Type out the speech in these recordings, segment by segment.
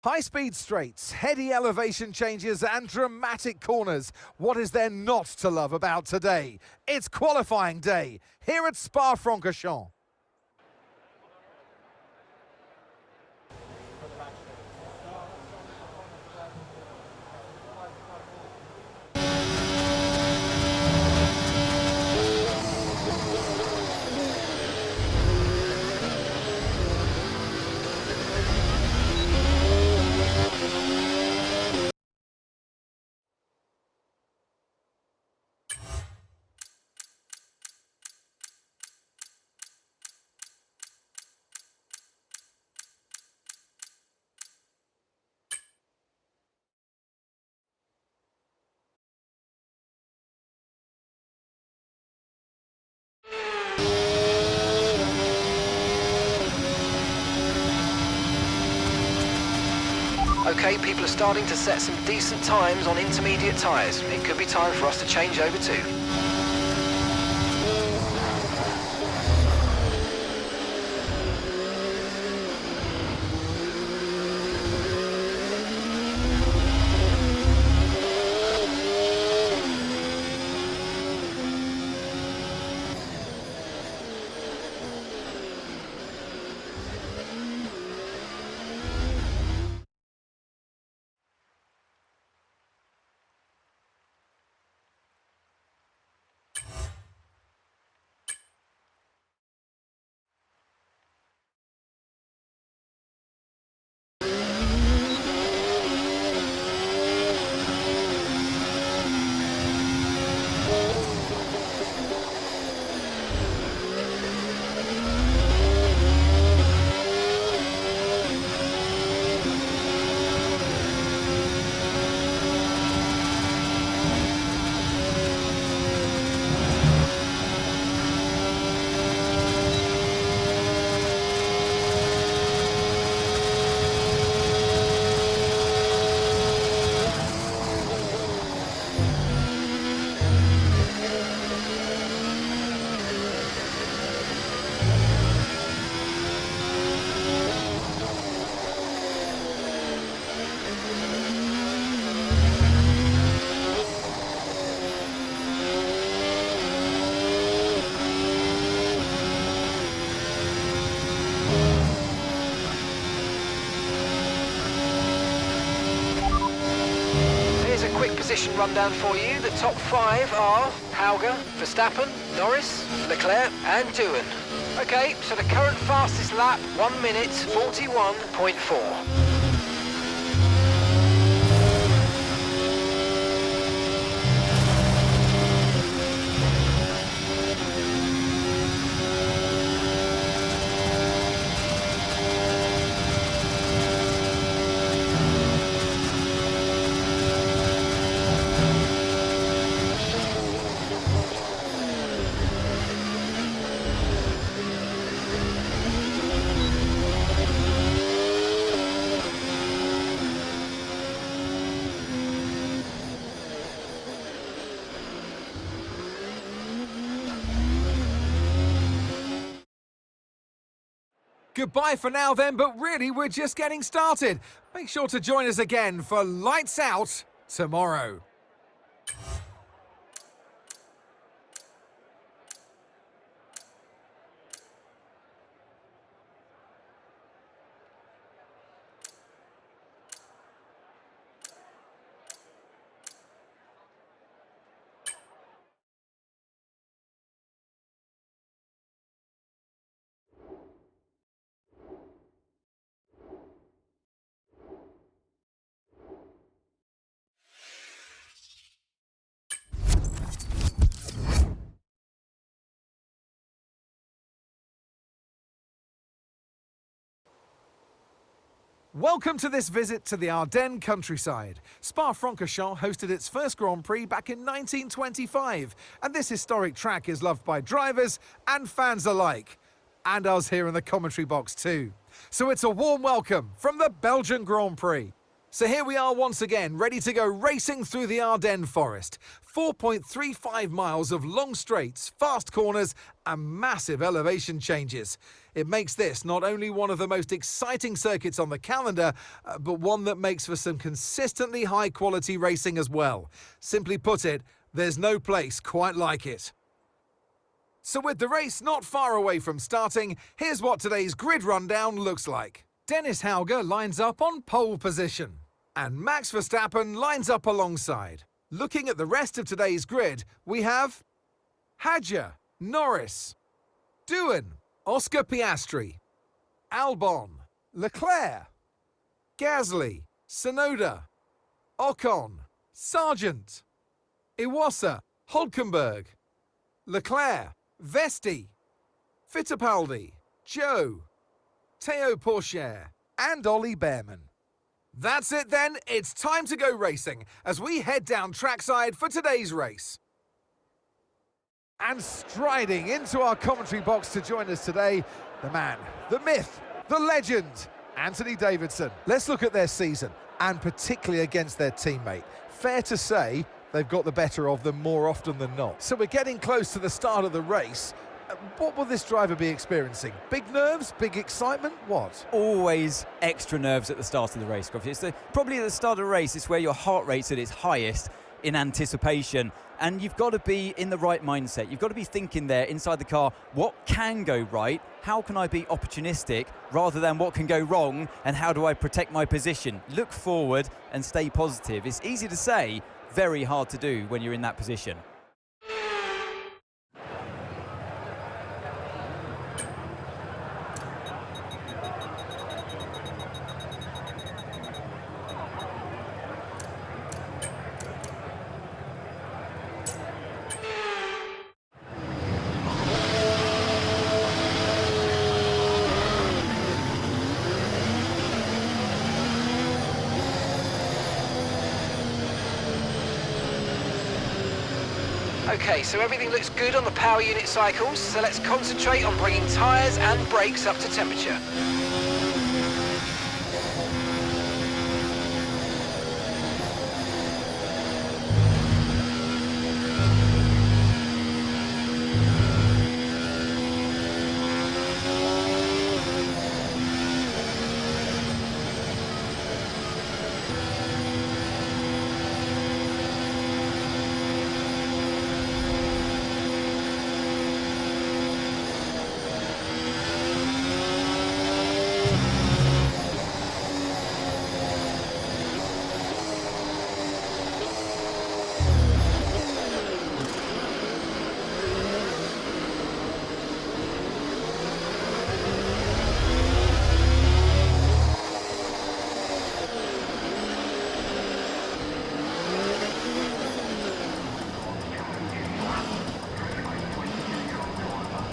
High-speed straights, heady elevation changes and dramatic corners. What is there not to love about today? It's qualifying day here at Spa-Francorchamps. Okay, people are starting to set some decent times on intermediate tyres. It could be time for us to change over too. Position rundown for you. The top 5 are Hauger, Verstappen, Norris, Leclerc and Doohan. Okay, so the current fastest lap, 1 minute 41.4. Goodbye for now then, but really we're just getting started. Make sure to join us again for Lights Out tomorrow. Welcome to this visit to the Ardennes countryside. Spa-Francorchamps hosted its first Grand Prix back in 1925, and this historic track is loved by drivers and fans alike. And us here in the commentary box too. So it's a warm welcome from the Belgian Grand Prix. So here we are once again, ready to go racing through the Ardennes forest. 4.35 miles of long straights, fast corners and massive elevation changes. It makes this not only one of the most exciting circuits on the calendar, but one that makes for some consistently high-quality racing as well. Simply put it, there's no place quite like it. So with the race not far away from starting, here's what today's grid rundown looks like. Dennis Hauger lines up on pole position, and Max Verstappen lines up alongside. Looking at the rest of today's grid, we have Hadjar, Norris, Doohan, Oscar Piastri, Albon, Leclerc, Gasly, Tsunoda, Ocon, Sargent, Iwasa, Hülkenberg, Leclerc, Vesti, Fittipaldi, Joe, Théo Pourchaire, and Ollie Behrman. That's it then, it's time to go racing as we head down trackside for today's race. And striding into our commentary box to join us today, the man, the myth, the legend, Anthony Davidson. Let's look at their season, and particularly against their teammate. Fair to say, they've got the better of them more often than not. So we're getting close to the start of the race. What will this driver be experiencing? Big nerves, big excitement, what? Always extra nerves at the start of the race, Scruffy. It's probably at the start of the race, it's where your heart rate's at its highest in anticipation. And you've got to be in the right mindset. You've got to be thinking there inside the car, what can go right? How can I be opportunistic rather than what can go wrong? And how do I protect my position? Look forward and stay positive. It's easy to say, very hard to do when you're in that position. Okay, so everything looks good on the power unit cycles, so let's concentrate on bringing tyres and brakes up to temperature.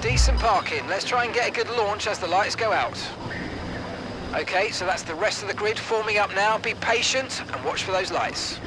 Decent parking. Let's try and get a good launch as the lights go out. Okay, so that's the rest of the grid forming up now. Be patient and watch for those lights.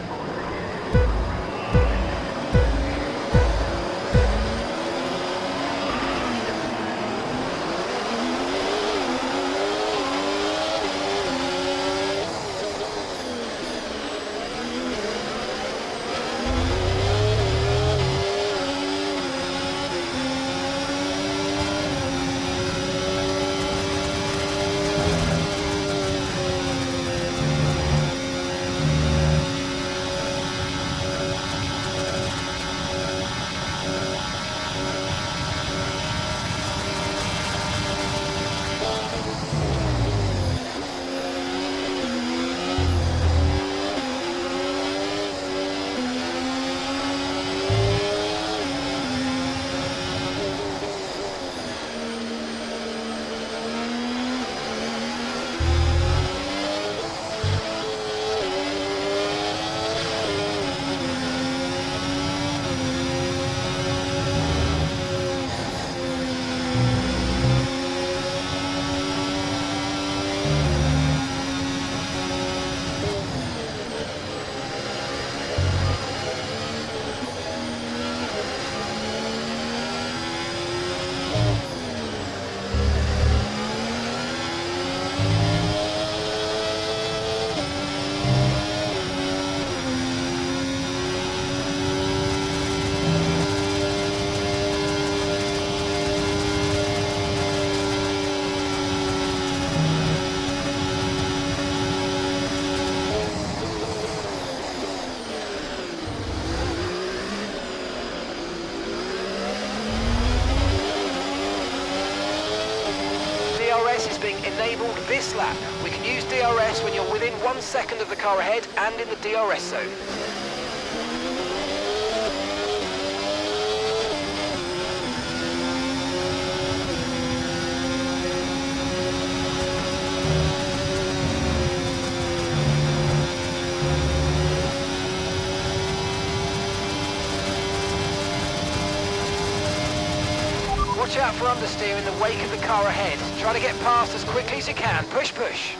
fastest lap. We can use DRS when you're within 1 second of the car ahead and in the DRS zone. Watch out for understeer in the wake of the car ahead. Try to get past as quickly as you can. Push, push.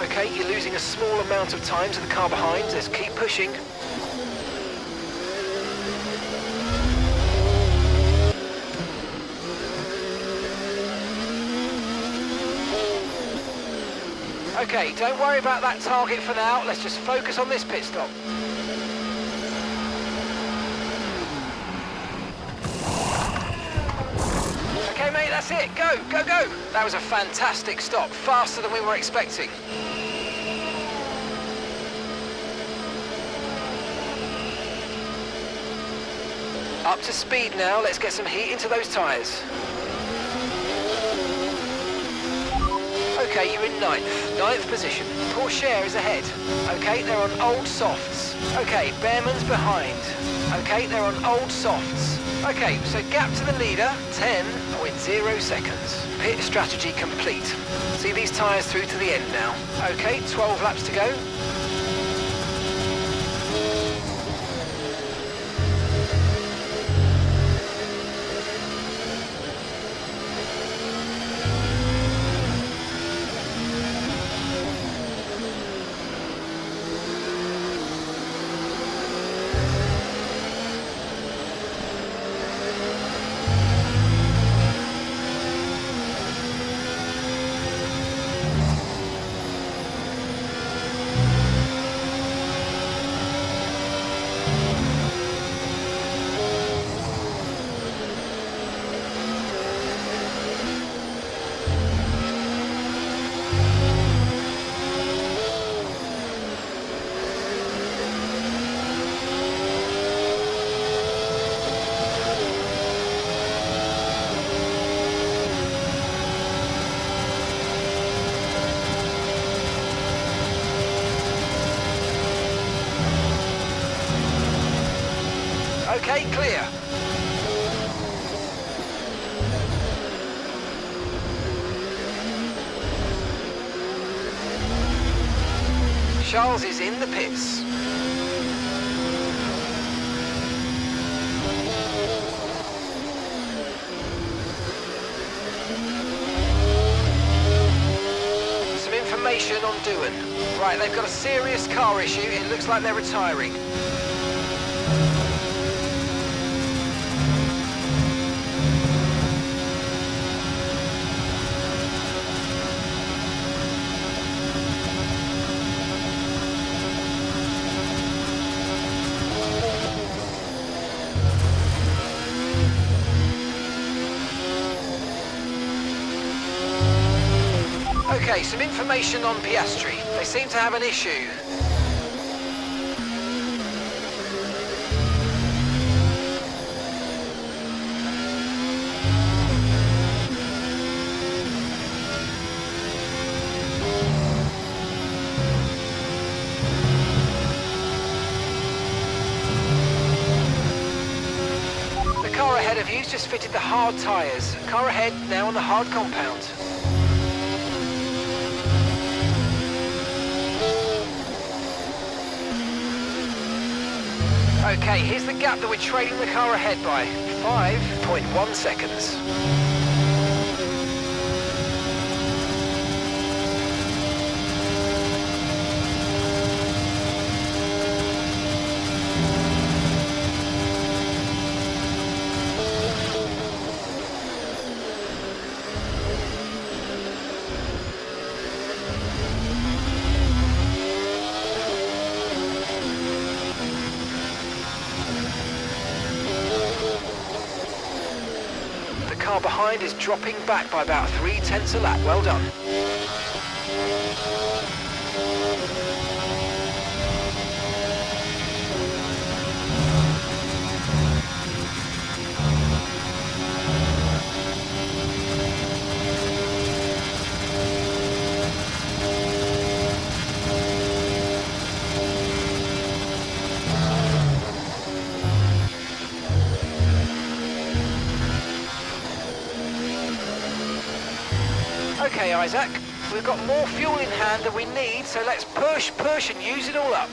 Okay, you're losing a small amount of time to the car behind. Let's keep pushing. Okay, don't worry about that target for now. Let's just focus on this pit stop. Okay, mate, that's it. Go, go, go. That was a fantastic stop. Faster than we were expecting. Up to speed now. Let's get some heat into those tyres. Okay, you're in ninth position. Porsche is ahead. Okay, they're on old softs. Okay, Behrman's behind. Okay, they're on old softs. Okay, so gap to the leader, 10.0 seconds. Pit strategy complete. See these tyres through to the end now. Okay, 12 laps to go. Okay, clear. Charles is in the pits. Some information on Doohan. Right, they've got a serious car issue. It looks like they're retiring. Okay, some information on Piastri. They seem to have an issue. The car ahead of you's just fitted the hard tyres. Car ahead now on the hard compound. Okay, here's the gap that we're trailing the car ahead by. 5.1 seconds. The car behind is dropping back by about 0.3 a lap. Well done. Okay, Isack, we've got more fuel in hand than we need, so let's push and use it all up.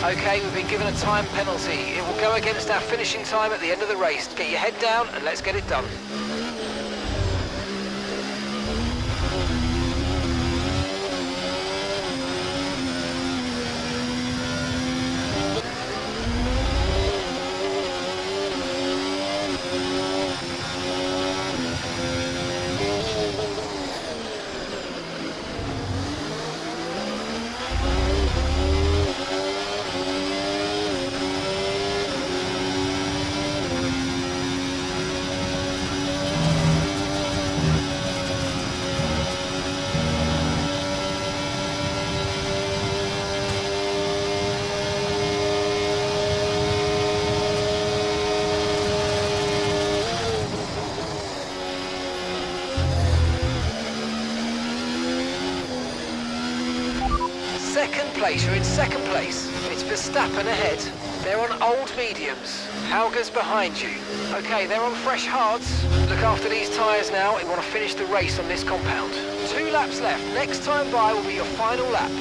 Okay, we've been given a time penalty. It will go against our finishing time at the end of the race. Get your head down and let's get it done. Second place, you're in second place. It's Verstappen ahead. They're on old mediums. Hauger's behind you. Okay, they're on fresh hards. Look after these tyres now. We want to finish the race on this compound. 2 laps left. Next time by will be your final lap.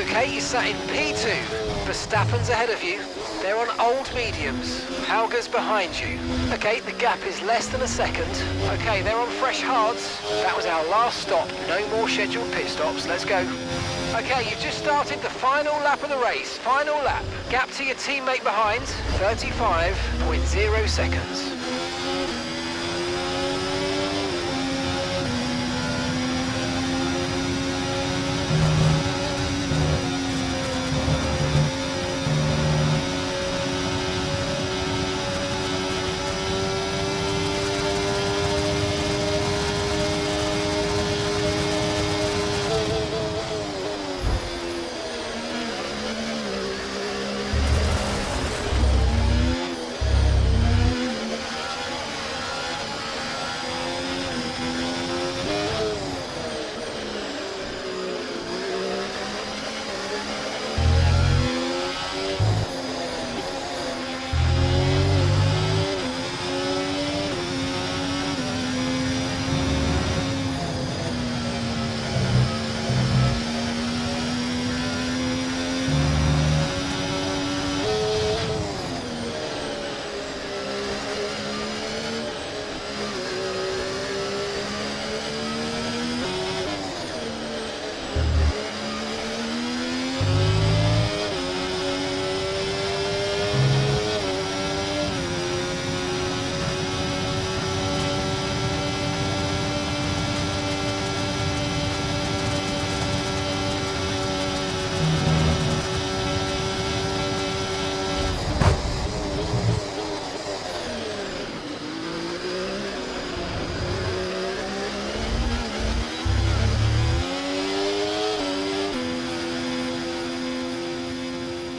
Okay, you sat in P2. Verstappen's ahead of you. They're on old mediums. Hauger's behind you. Okay, the gap is less than a second. Okay, they're on fresh hards. That was our last stop. No more scheduled pit stops. Let's go. Okay, you've just started the final lap of the race. Final lap. Gap to your teammate behind, 35.0 seconds.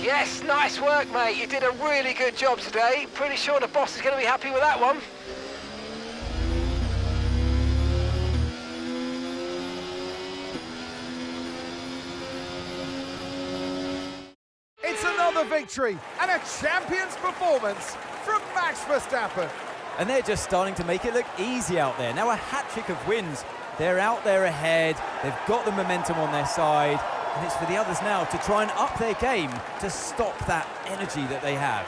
Yes, nice work, mate. You did a really good job today. Pretty sure the boss is going to be happy with that one. It's another victory and a champion's performance from Max Verstappen. And they're just starting to make it look easy out there. Now a hat-trick of wins. They're out there ahead. They've got the momentum on their side. And it's for the others now to try and up their game to stop that energy that they have.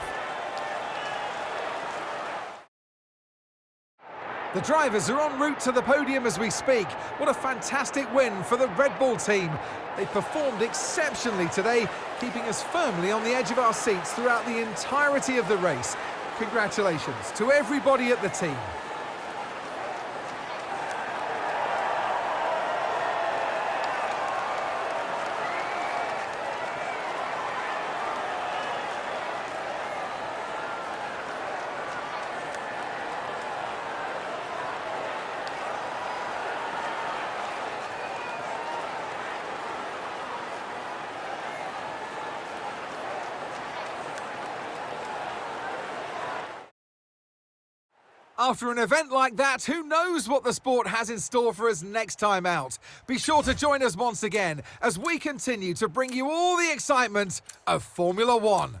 The drivers are en route to the podium as we speak. What a fantastic win for the Red Bull team. They performed exceptionally today, keeping us firmly on the edge of our seats throughout the entirety of the race. Congratulations to everybody at the team. After an event like that, who knows what the sport has in store for us next time out? Be sure to join us once again as we continue to bring you all the excitement of Formula One.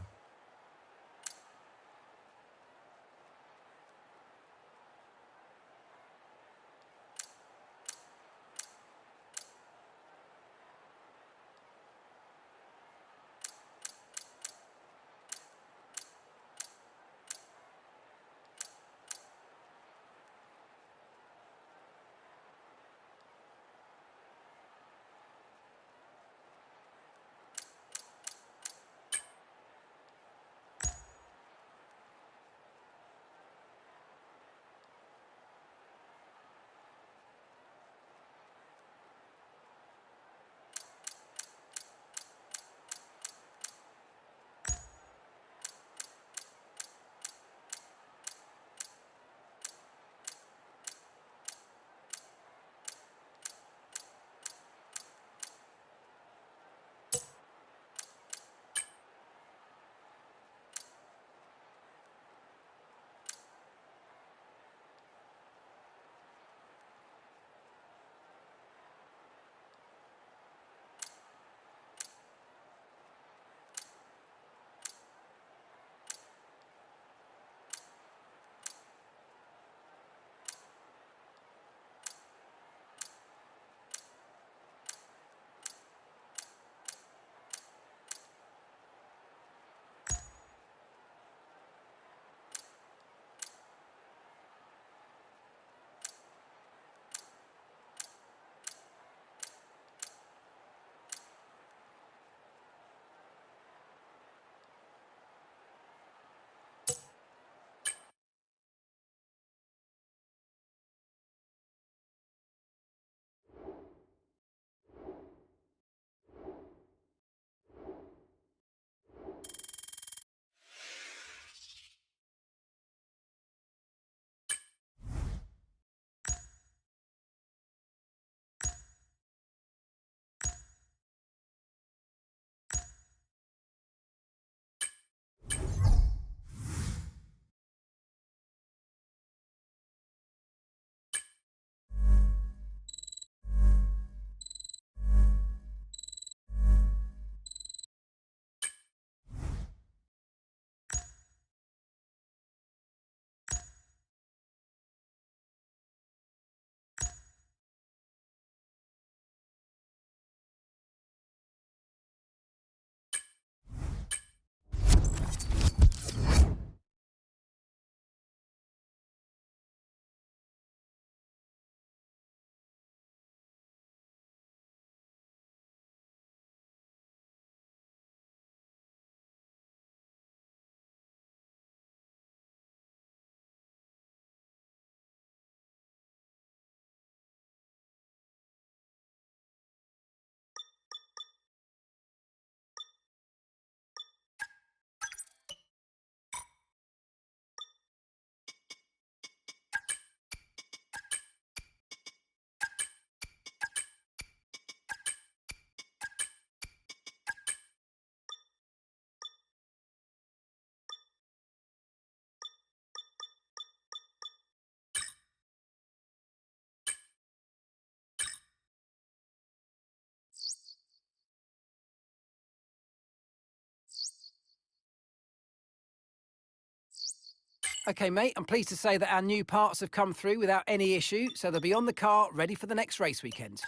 OK, mate, I'm pleased to say that our new parts have come through without any issue, so they'll be on the car ready for the next race weekend.